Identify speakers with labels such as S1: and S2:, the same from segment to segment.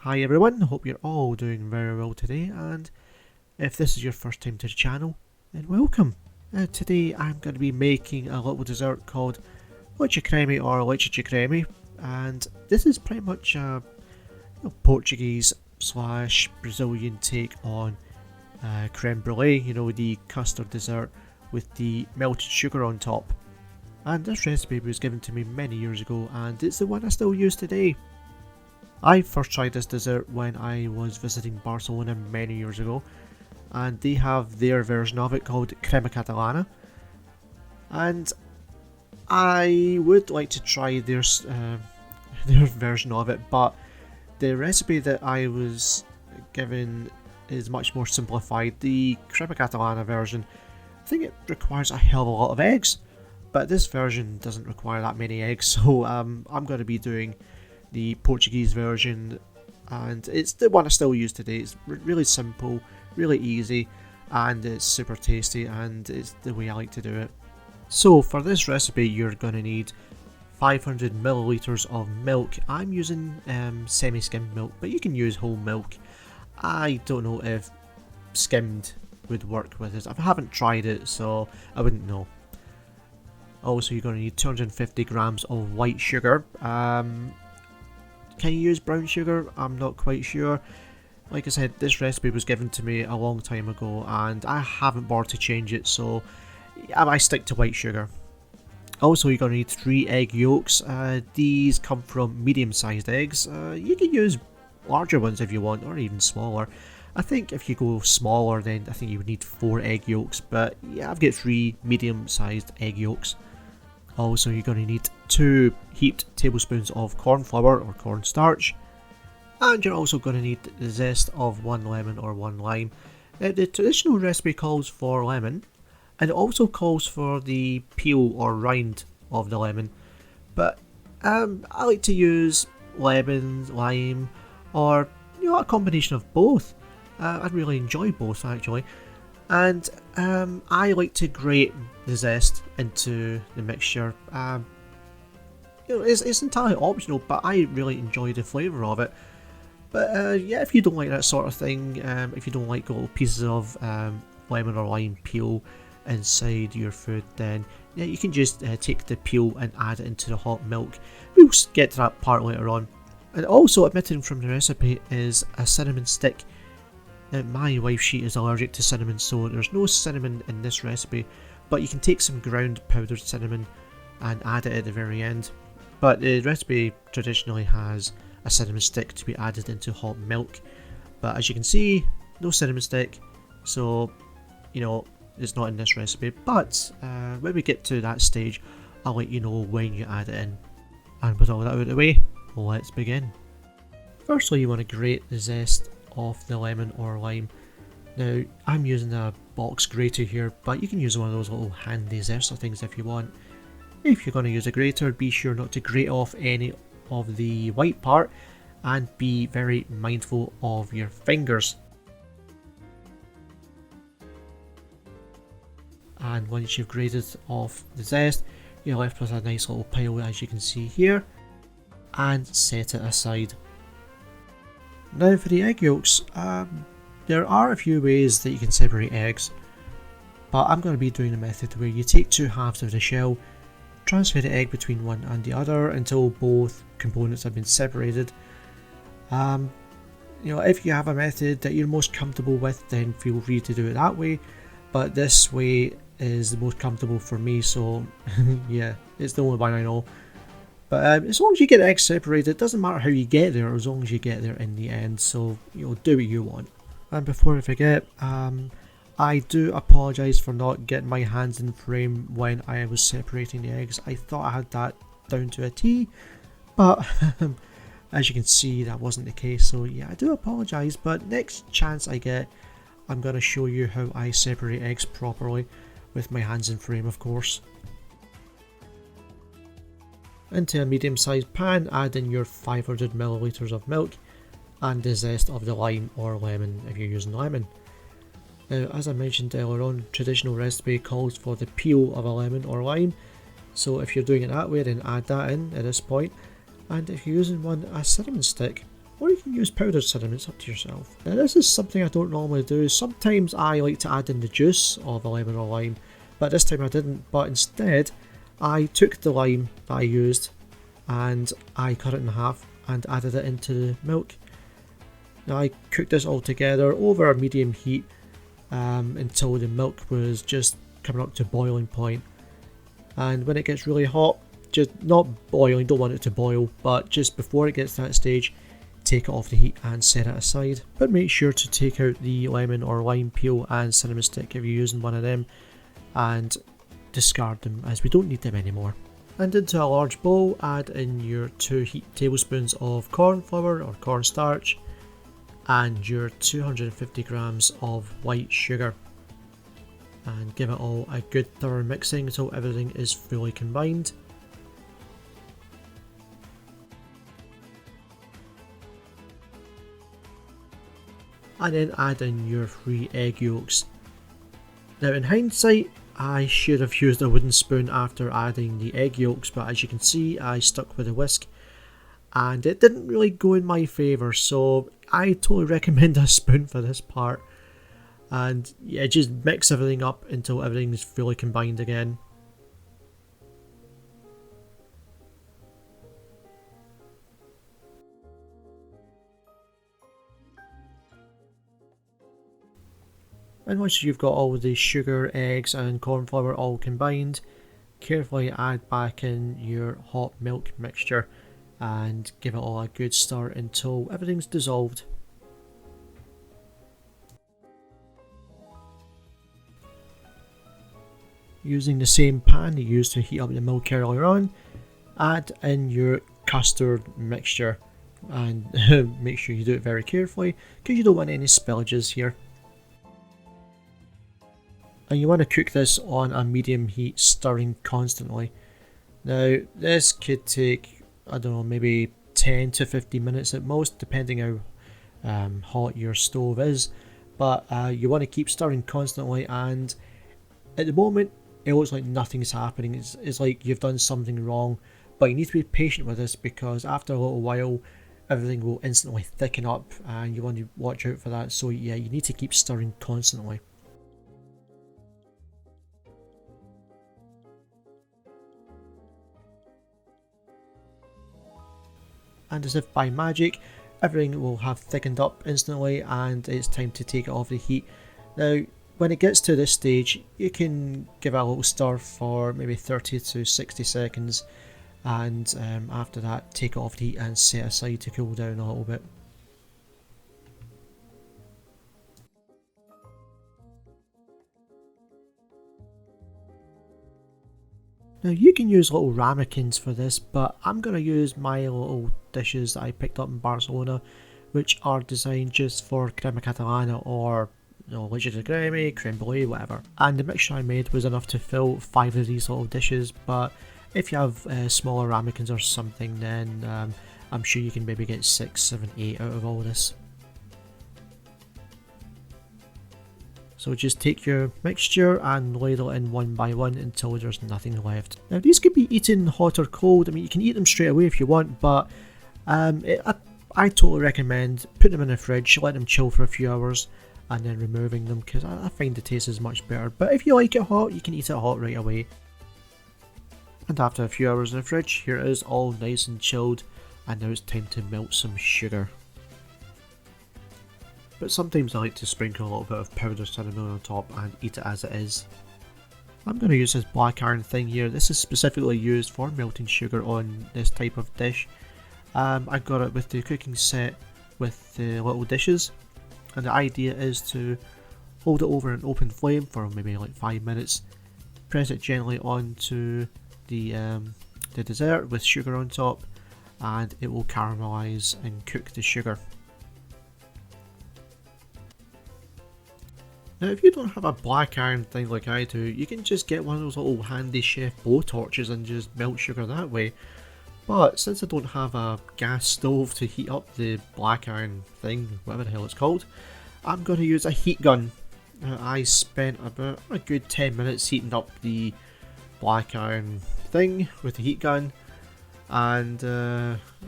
S1: Hi everyone, hope you're all doing very well today, and if this is your first time to the channel, then welcome. Today I'm going to be making a little dessert called Leite Creme or Leite De Creme, and this is pretty much a Portuguese slash Brazilian take on creme brulee, the custard dessert with the melted sugar on top. And this recipe was given to me many years ago, and it's the one I still use today. I first tried this dessert when I was visiting Barcelona many years ago, and they have their version of it called Crema Catalana, and I would like to try their version of it, but the recipe that I was given is much more simplified. The Crema Catalana version, I think it requires a hell of a lot of eggs, but this version doesn't require that many eggs, so I'm going to be doing the Portuguese version, and it's the one I still use today. It's really simple, really easy, and it's super tasty, and it's the way I like to do it. So for this recipe you're going to need 500 milliliters of milk. I'm using semi-skimmed milk, but you can use whole milk. I don't know if skimmed would work with it. I haven't tried it, so I wouldn't know. Also, you're going to need 250 grams of white sugar. Can you use brown sugar? I'm not quite sure. Like I said, this recipe was given to me a long time ago and I haven't bothered to change it, so I stick to white sugar. Also, you're going to need 3 egg yolks. These come from medium-sized eggs. You can use larger ones if you want, or even smaller. I think if you go smaller, then I think you would need 4 egg yolks, but yeah, I've got 3 medium-sized egg yolks. Also, you're going to need 2 heaped tablespoons of corn flour or cornstarch, and you're also going to need the zest of 1 lemon or 1 lime. The traditional recipe calls for lemon, and it also calls for the peel or rind of the lemon, but I like to use lemon, lime, or a combination of both. I really enjoy both actually. And I like to grate the zest into the mixture. It's entirely optional, but I really enjoy the flavour of it. But yeah, if you don't like that sort of thing, if you don't like little pieces of lemon or lime peel inside your food, then yeah, you can just take the peel and add it into the hot milk. We'll get to that part later on. And also omitted from the recipe is a cinnamon stick. My wife, she is allergic to cinnamon, so there's no cinnamon in this recipe, but you can take some ground powdered cinnamon and add it at the very end. But the recipe traditionally has a cinnamon stick to be added into hot milk, but as you can see, no cinnamon stick, so it's not in this recipe. But when we get to that stage, I'll let you know when you add it in. And with all that out of the way, let's begin. Firstly, you want to grate the zest off the lemon or lime. Now, I'm using a box grater here, but you can use one of those little handy zester things if you want. If you're going to use a grater, be sure not to grate off any of the white part, and be very mindful of your fingers. And once you've grated off the zest, you're left with a nice little pile, as you can see here, and set it aside. Now for the egg yolks, there are a few ways that you can separate eggs, but I'm going to be doing the method where you take 2 halves of the shell, transfer the egg between one and the other until both components have been separated. If you have a method that you're most comfortable with, then feel free to do it that way, but this way is the most comfortable for me, so yeah, it's the only one I know. But as long as you get the eggs separated, it doesn't matter how you get there, as long as you get there in the end, so do what you want. And before I forget, I do apologise for not getting my hands in frame when I was separating the eggs. I thought I had that down to a T, but as you can see, that wasn't the case, so yeah, I do apologise, but next chance I get, I'm going to show you how I separate eggs properly, with my hands in frame of course. Into a medium sized pan, add in your 500 milliliters of milk and the zest of the lime or lemon if you're using lemon. Now, as I mentioned earlier on, traditional recipe calls for the peel of a lemon or lime, so if you're doing it that way, then add that in at this point. And if you're using a cinnamon stick, or you can use powdered cinnamon, it's up to yourself. Now this is something I don't normally do. Sometimes I like to add in the juice of a lemon or lime, but this time I didn't, but instead I took the lime that I used and I cut it in half and added it into the milk. Now I cooked this all together over a medium heat until the milk was just coming up to boiling point. And when it gets really hot, just not boiling, don't want it to boil, but just before it gets to that stage, take it off the heat and set it aside. But make sure to take out the lemon or lime peel and cinnamon stick if you're using one of them, and discard them as we don't need them anymore. And into a large bowl, add in your 2 heaped tablespoons of corn flour or cornstarch and your 250 grams of white sugar, and give it all a good thorough mixing until everything is fully combined. And then add in your 3 egg yolks. Now in hindsight, I should have used a wooden spoon after adding the egg yolks, but as you can see I stuck with a whisk and it didn't really go in my favour, so I totally recommend a spoon for this part. And yeah, just mix everything up until everything is fully combined again. And once you've got all the sugar, eggs and corn flour all combined, carefully add back in your hot milk mixture and give it all a good stir until everything's dissolved. Using the same pan you used to heat up the milk earlier on, add in your custard mixture and make sure you do it very carefully because you don't want any spillages here. And you want to cook this on a medium heat, stirring constantly. Now this could take, I don't know, maybe 10 to 15 minutes at most, depending how hot your stove is, but you want to keep stirring constantly. And at the moment it looks like nothing's happening. It's like you've done something wrong, but you need to be patient with this because after a little while everything will instantly thicken up and you want to watch out for that. So yeah, you need to keep stirring constantly. And as if by magic, everything will have thickened up instantly and it's time to take it off the heat. Now when it gets to this stage, you can give it a little stir for maybe 30 to 60 seconds and after that take it off the heat and set aside to cool down a little bit. Now you can use little ramekins for this, but I'm going to use my little dishes that I picked up in Barcelona, which are designed just for crema catalana or Leite De Creme, creme brulee, whatever. And the mixture I made was enough to fill 5 of these little dishes, but if you have smaller ramekins or something, then I'm sure you can maybe get 6, 7, 8 out of all this. So just take your mixture and ladle it in one by one until there's nothing left. Now these could be eaten hot or cold. I mean, you can eat them straight away if you want, but I totally recommend putting them in the fridge, let them chill for a few hours and then removing them because I find the taste is much better. But if you like it hot, you can eat it hot right away. And after a few hours in the fridge, here it is all nice and chilled, and now it's time to melt some sugar. But sometimes I like to sprinkle a little bit of powdered cinnamon on top and eat it as it is. I'm going to use this black iron thing here. This is specifically used for melting sugar on this type of dish. I got it with the cooking set with the little dishes, and the idea is to hold it over an open flame for maybe like 5 minutes, press it gently onto the dessert with sugar on top, and it will caramelize and cook the sugar. Now if you don't have a black iron thing like I do, you can just get one of those little handy chef blow torches and just melt sugar that way. But since I don't have a gas stove to heat up the black iron thing, whatever the hell it's called, I'm going to use a heat gun. I spent about a good 10 minutes heating up the black iron thing with the heat gun, and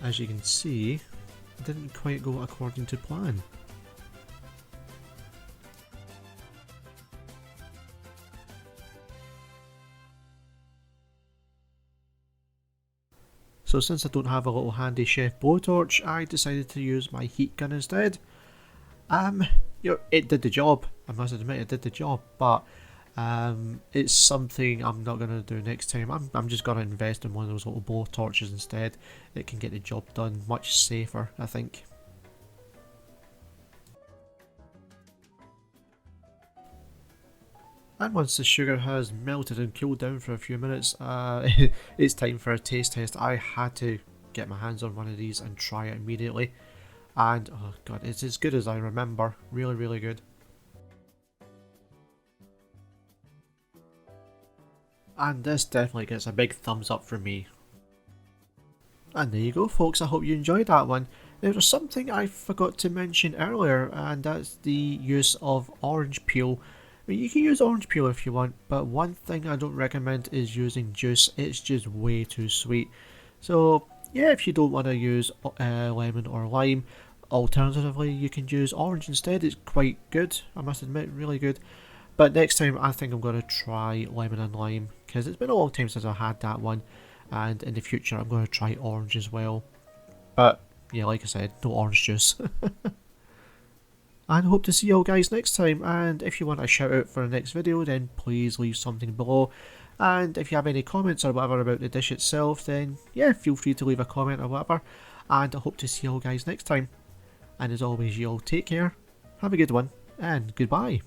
S1: as you can see, it didn't quite go according to plan. So since I don't have a little handy chef blowtorch, I decided to use my heat gun instead. It did the job. I must admit, it did the job, but it's something I'm not gonna do next time. I'm just gonna invest in one of those little blowtorches instead. It can get the job done much safer, I think. And once the sugar has melted and cooled down for a few minutes, it's time for a taste test. I had to get my hands on one of these and try it immediately. And oh god, it's as good as I remember. Really, really good. And this definitely gets a big thumbs up from me. And there you go folks, I hope you enjoyed that one. Now there's something I forgot to mention earlier, and that's the use of orange peel. I mean, you can use orange peel if you want, but one thing I don't recommend is using juice. It's just way too sweet. So yeah, if you don't want to use lemon or lime, alternatively you can use orange instead. It's quite good, I must admit, really good. But next time I think I'm going to try lemon and lime, because it's been a long time since I had that one, and in the future I'm going to try orange as well. But yeah, like I said, no orange juice. And hope to see you all guys next time, and if you want a shout out for the next video then please leave something below, and if you have any comments or whatever about the dish itself then yeah, feel free to leave a comment or whatever, and I hope to see you all guys next time. And as always, you all take care, have a good one, and goodbye.